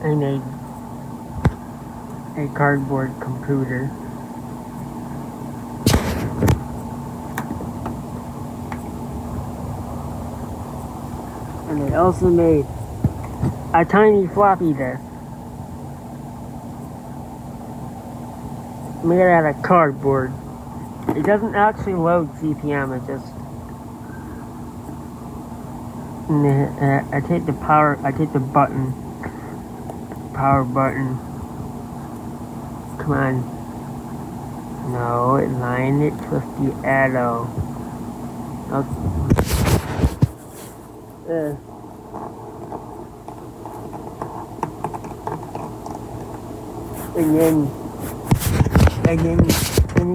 I made a cardboard computer. And I also made a tiny floppy disk made out of cardboard. It doesn't actually load CPM, it just... I take the power button. Come on. No, line it with the arrow. Okay. And then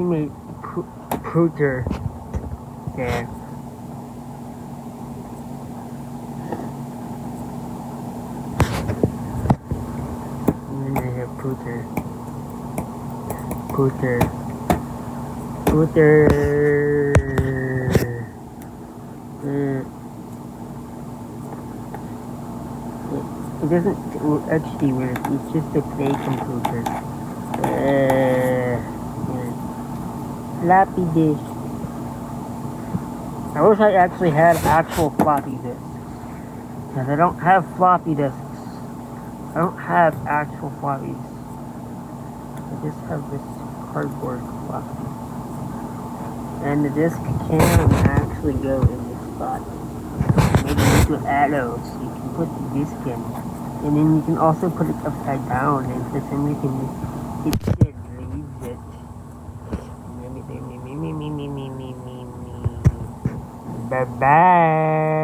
make pooter there. And then I have pooter. It doesn't actually work, it's just a play computer. Floppy disk. I wish I actually had actual floppy disks. Because I don't have floppy disks. I don't have actual floppies. I just have this cardboard floppy. And the disk can actually go in this spot. Maybe with arrows, so you can put the disk in. And then you can also put it upside down, and for some reason it said leaves it. Bye bye.